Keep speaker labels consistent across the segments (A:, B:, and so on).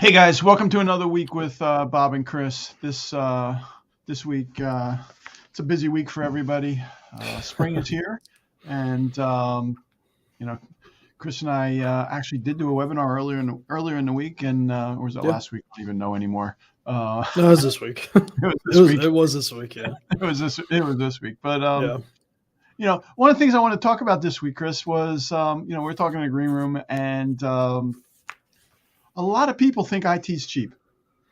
A: Hey guys, welcome to another week with Bob and Chris. This week it's a busy week for everybody. Spring is here, and Chris and I actually did do a webinar earlier in the week, and or was it last week? I don't even know anymore.
B: No, it was this week. It was this week. Yeah,
A: it was this week. But one of the things I want to talk about this week, Chris, was we're talking in the green room, and a lot of people think IT is cheap.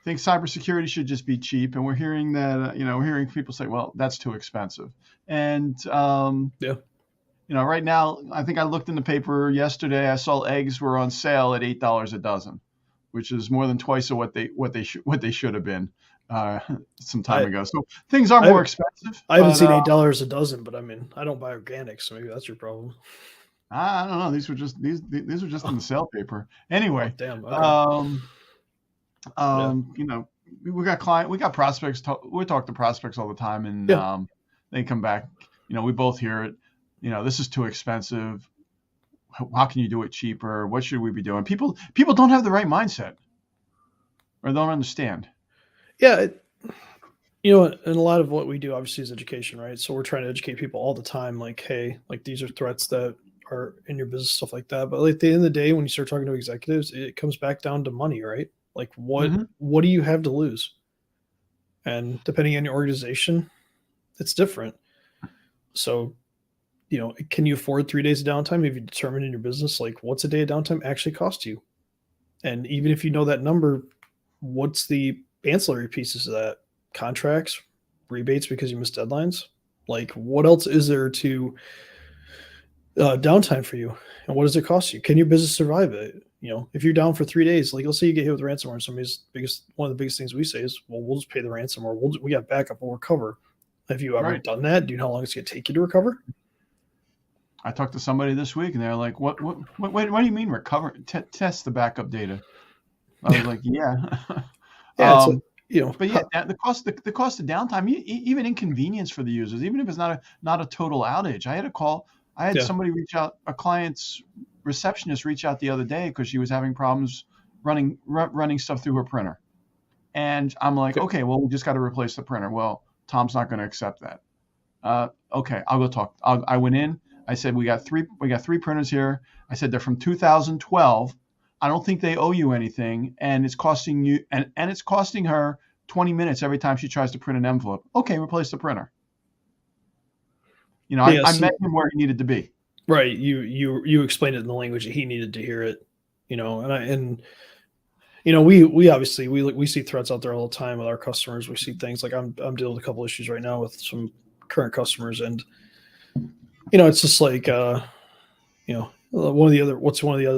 A: Think cybersecurity should just be cheap, and we're hearing that. We're hearing people say, "Well, that's too expensive." And right now, I think I looked in the paper yesterday. I saw eggs were on sale at $8 a dozen, which is more than twice of what they should have been some time ago. So things are more expensive.
B: I haven't seen $8 a dozen, but I mean, I don't buy organics, so maybe that's your problem.
A: I don't know. These were just in the sale paper. Anyway,
B: damn. Okay.
A: We got prospects. We talk to prospects all the time, and they come back. We both hear it. This is too expensive. How can you do it cheaper? What should we be doing? People don't have the right mindset, or don't understand.
B: Yeah. And a lot of what we do obviously is education, right? So we're trying to educate people all the time. Like, hey, like these are threats that are in your business, stuff like that. But like at the end of the day, when you start talking to executives, it comes back down to money, right? Like what do you have to lose? And depending on your organization, it's different. So, can you afford 3 days of downtime? If you determine in your business, like what's a day of downtime actually cost you? And even if you know that number, what's the ancillary pieces of that? Contracts, rebates because you missed deadlines? Like what else is there to downtime for you, and what does it cost you? Can your business survive it? If you're down for 3 days, like let's say you get hit with ransomware, one of the biggest things we say is, well, we'll just pay the ransom, or we got backup, we'll recover. Have you ever done that? Do you know how long it's going to take you to recover?
A: I talked to somebody this week, and they're like, "What do you mean recover? Test the backup data." I was like, "Yeah." But the cost of downtime, even inconvenience for the users, even if it's not a total outage. I had somebody reach out, a client's receptionist reach out the other day because she was having problems running stuff through her printer. And I'm like, okay, well, we just got to replace the printer. Well, Tom's not going to accept that. Okay, I'll go talk. I went in. I said, we got three printers here. I said, they're from 2012. I don't think they owe you anything. And it's costing you, and it's costing her 20 minutes every time she tries to print an envelope. Okay, replace the printer. I met him where he needed to be.
B: Right. You explained it in the language that he needed to hear it, we obviously, we see threats out there all the time with our customers. We see things like I'm dealing with a couple issues right now with some current customers, and it's just like one of the other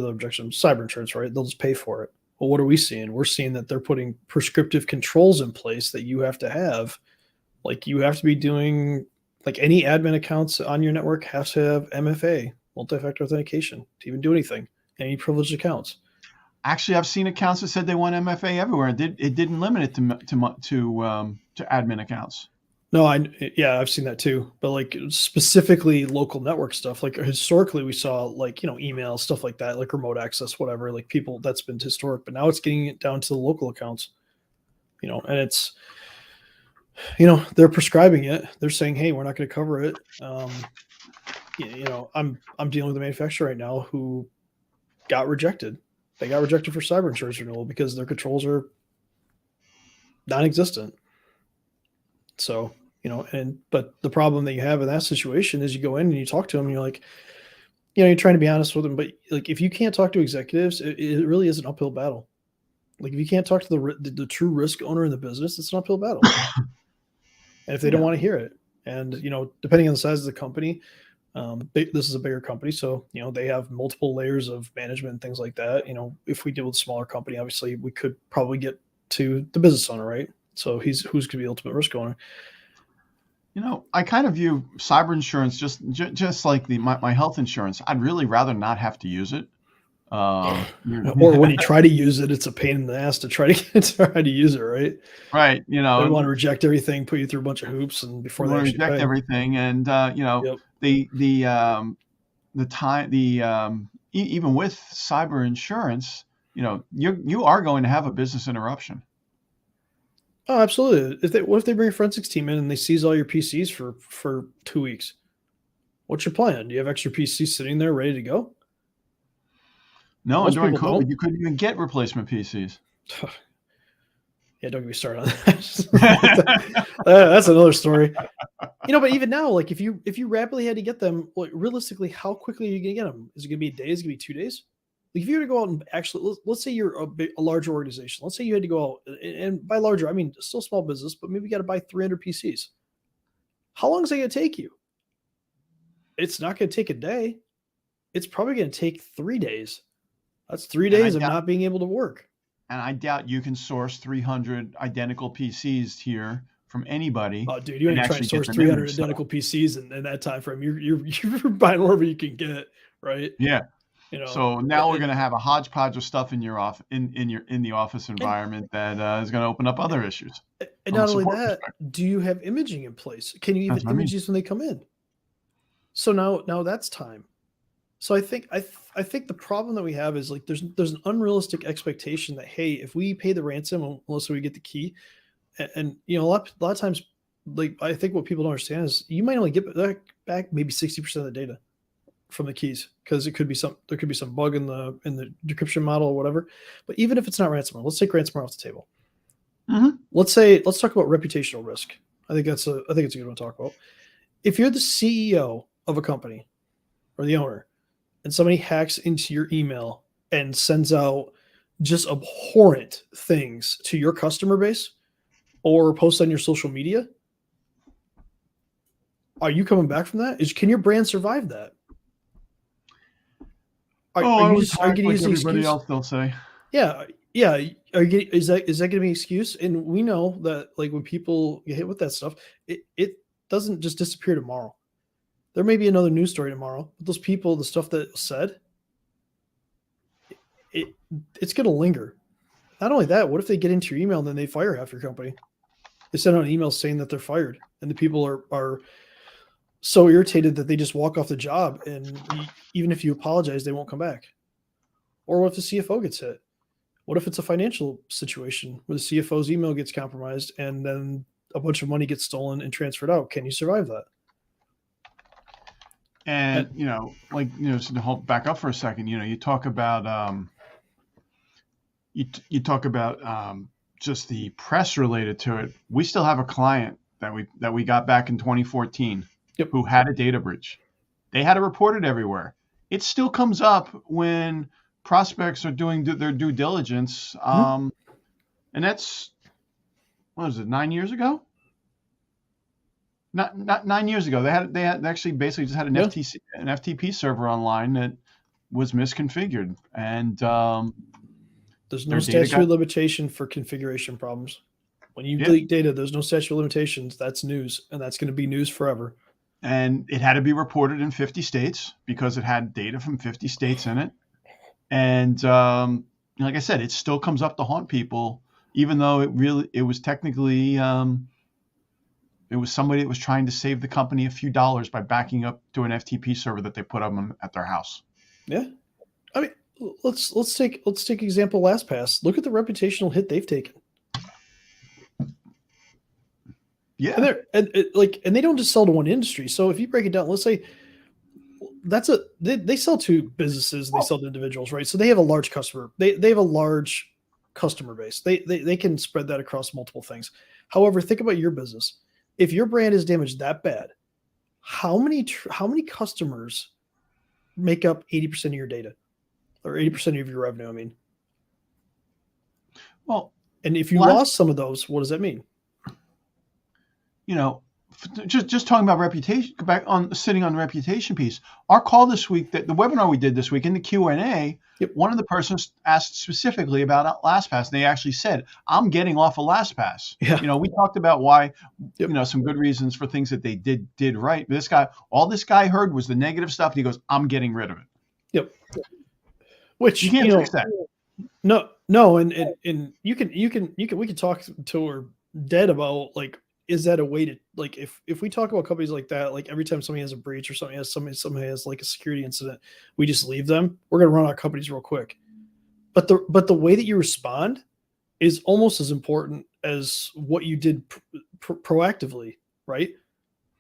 B: objections, cyber insurance, right? They'll just pay for it. Well, what are we seeing? We're seeing that they're putting prescriptive controls in place that you have to have. Like you have to be doing, like any admin accounts on your network has to have MFA, multi-factor authentication, to even do anything. Any privileged accounts.
A: Actually, I've seen accounts that said they want MFA everywhere. It didn't limit it to admin accounts.
B: No, I've seen that too. But like specifically local network stuff, like historically we saw like, email, stuff like that, like remote access, whatever, like people, that's been historic, but now it's getting it down to the local accounts, and it's, they're prescribing it. They're saying, hey, we're not going to cover it. I'm dealing with a manufacturer right now who got rejected. They got rejected for cyber insurance renewal because their controls are non-existent. So, but the problem that you have in that situation is you go in and you talk to them and you're like, you're trying to be honest with them, but like, if you can't talk to executives, it really is an uphill battle. Like if you can't talk to the true risk owner in the business, it's an uphill battle. And if they don't want to hear it, and, depending on the size of the company, this is a bigger company. So, they have multiple layers of management and things like that. If we deal with a smaller company, obviously we could probably get to the business owner, right? So who's going to be the ultimate risk owner?
A: I kind of view cyber insurance just like my health insurance. I'd really rather not have to use it.
B: Or when you try to use it, it's a pain in the ass to try to use it, right?
A: Right.
B: They want to reject everything, put you through a bunch of hoops, and before they
A: reject everything, and even with cyber insurance, you are going to have a business interruption.
B: Oh, absolutely. What if they bring a forensics team in and they seize all your PCs for 2 weeks? What's your plan? Do you have extra PCs sitting there ready to go?
A: No, and during COVID, you couldn't even get replacement PCs.
B: Yeah, don't get me started on that. That's another story. But even now, like if you rapidly had to get them, like realistically, how quickly are you gonna get them? Is it gonna be a day? Is it gonna be 2 days? Like if you were to go out and actually, let's say you're a large organization. Let's say you had to go out, and by larger, I mean still small business, but maybe you got to buy 300 PCs. How long is it gonna take you? It's not gonna take a day. It's probably gonna take 3 days. That's 3 days of not being able to work.
A: And I doubt you can source 300 identical PCs here from anybody.
B: Oh, dude, you ain't trying to source 300 identical PCs in that time frame. You're buying whatever you can get, right?
A: Yeah. So now we're going to have a hodgepodge of stuff in your in the office environment that is going to open up other issues.
B: And not only that, do you have imaging in place? Can you even image these when they come in? So now that's time. So I think the problem that we have is like there's an unrealistic expectation that, hey, if we pay the ransom unless we get the key, and a lot of times, like I think what people don't understand is you might only get back maybe 60% of the data from the keys because there could be some bug in the decryption model or whatever. But even if it's not ransomware, let's take ransomware off the table.
A: Mm-hmm.
B: Let's talk about reputational risk. I think it's a good one to talk about. If you're the CEO of a company or the owner, and somebody hacks into your email and sends out just abhorrent things to your customer base or posts on your social media, are you coming back from that? Can your brand survive that?
A: Are you going to use everybody else, they'll say.
B: Yeah. Is that going to be an excuse? And we know that like when people get hit with that stuff, it doesn't just disappear tomorrow. There may be another news story tomorrow, but those people, the stuff that was said, it's going to linger. Not only that, what if they get into your email and then they fire half your company? They send out an email saying that they're fired, and the people are so irritated that they just walk off the job, and even if you apologize, they won't come back. Or what if the CFO gets hit? What if it's a financial situation where the CFO's email gets compromised and then a bunch of money gets stolen and transferred out? Can you survive that?
A: And so to back up for a second, you talk about you talk about just the press related to it. We still have a client that we got back in 2014 who had a data breach. They had to report it everywhere. It still comes up when prospects are doing their due diligence, and that's what was it, 9 years ago? Not 9 years ago. They had actually basically just had an FTP server online that was misconfigured, and
B: there's no statute of limitation for configuration problems. When you delete data, there's no statute of limitations. That's news, and that's going to be news forever.
A: And it had to be reported in 50 states because it had data from 50 states in it. And like I said, it still comes up to haunt people, even though it was technically it was somebody that was trying to save the company a few dollars by backing up to an FTP server that they put up at their house.
B: Yeah, I mean, let's take example LastPass. Look at the reputational hit they've taken.
A: Yeah,
B: and they don't just sell to one industry. So if you break it down, let's say they sell to businesses, they sell to individuals, right? So they have a large customer. They have a large customer base. They can spread that across multiple things. However, think about your business. If your brand is damaged that bad, how many customers make up 80% of your data or 80% of your revenue? I mean,
A: well,
B: and if you lost some of those, what does that mean?
A: Just talking about reputation, sitting on the reputation piece. Our call this week, the webinar we did this week in the Q&A, one of the persons asked specifically about LastPass, and they actually said, "I'm getting off of LastPass."
B: Yeah.
A: We talked about why, some good reasons for things that they did right. But all this guy heard was the negative stuff, and he goes, "I'm getting rid of it."
B: Yep. Which
A: you can't fix that.
B: No, and we can talk till we're dead about like. Is that a way to like if we talk about companies like that, like every time somebody has a breach or somebody has like a security incident, we just leave them? We're going to run our companies real quick. But the way that you respond is almost as important as what you did proactively, right?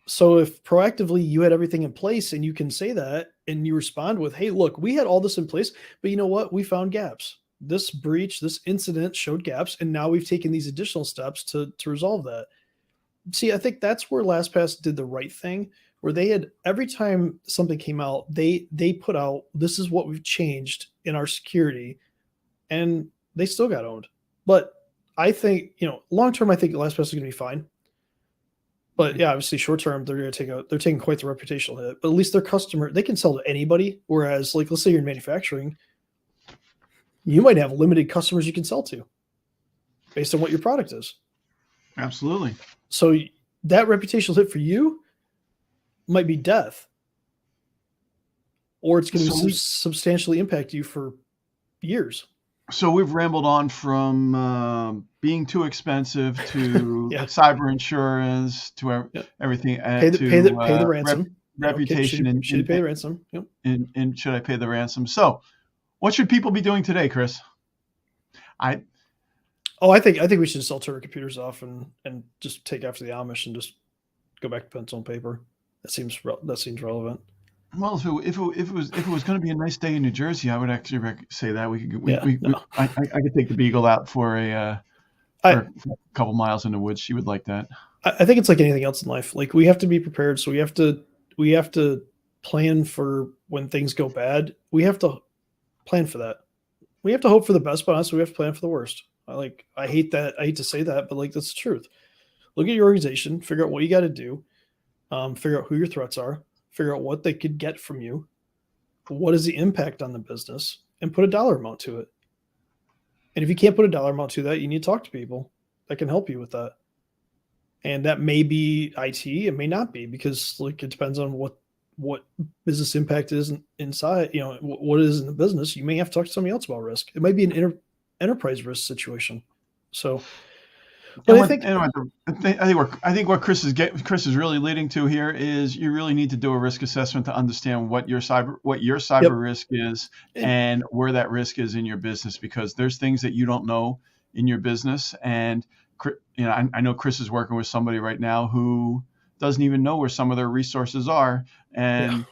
B: So if proactively you had everything in place and you can say that and you respond with, hey, look, we had all this in place, but you know what? We found gaps. This breach, this incident showed gaps, and now we've taken these additional steps to resolve that. See, I think that's where LastPass did the right thing, where they had every time something came out, they put out, this is what we've changed in our security, and they still got owned. But I think, long term, I think LastPass is going to be fine. But yeah, obviously short term, they're taking quite the reputational hit. But at least their customer, they can sell to anybody. Whereas, like, let's say you're in manufacturing, you might have limited customers you can sell to based on what your product is.
A: Absolutely.
B: So that reputational hit for you might be death, or it's going to substantially impact you for years.
A: So we've rambled on from being too expensive to cyber insurance to everything.
B: Pay the ransom.
A: Reputation.
B: Should you pay the ransom? Yep.
A: And should I pay the ransom? So what should people be doing today, Chris?
B: I think we should just all turn our computers off and just take after the Amish and just go back to pencil and paper. That seems relevant.
A: Well, if it was going to be a nice day in New Jersey, I would actually say that I could take the Beagle out for a couple miles in the woods. She would like that.
B: I think it's like anything else in life. Like, we have to be prepared. So we have to plan for when things go bad. We have to plan for that. We have to hope for the best, but honestly, we have to plan for the worst. I hate to say that, but that's the truth. Look at your organization, figure out what you got to do, figure out who your threats are, figure out what they could get from you, what is the impact on the business, and put a dollar amount to it. And if you can't put a dollar amount to that, you need to talk to people that can help you with that. And that may be IT, it may not be, because it depends on what business impact is inside, what it is in the business. You may have to talk to somebody else about risk. It might be an enterprise risk situation. So, but I
A: think what Chris is really leading to here is you really need to do a risk assessment to understand what your cyber risk is and where that risk is in your business, because there's things that you don't know in your business. And I know Chris is working with somebody right now who doesn't even know where some of their resources are. And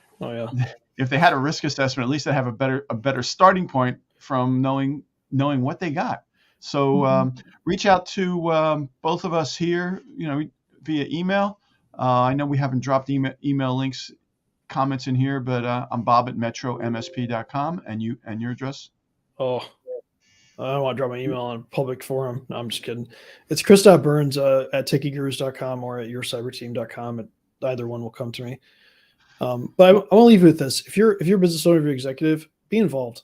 A: if they had a risk assessment, at least they have a better starting point from knowing what they got. So reach out to both of us here, via email. I know we haven't dropped email links, comments in here, but I'm Bob at metromsp.com. And your address?
B: Oh, I don't want to drop my email on a public forum. No, I'm just kidding. It's chris.burns at techiegurus.com or at yourcyberteam.com. Either one will come to me. But I want to leave you with this. If you're a business owner, if you're executive, be involved.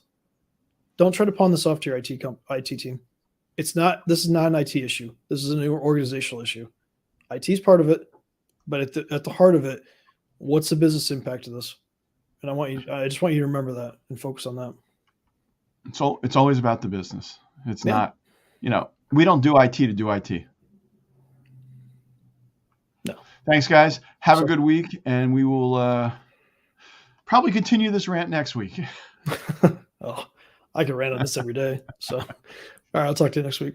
B: Don't try to pawn this off to your IT team. This is not an IT issue. This is an organizational issue. IT is part of it, but at the heart of it, what's the business impact of this? And I just want you to remember that and focus on that.
A: So it's always about the business. It's not, we don't do IT to do IT.
B: No.
A: Thanks, guys. Have a good week, and we will probably continue this rant next week.
B: Oh, I could rant on this every day. So, all right, I'll talk to you next week.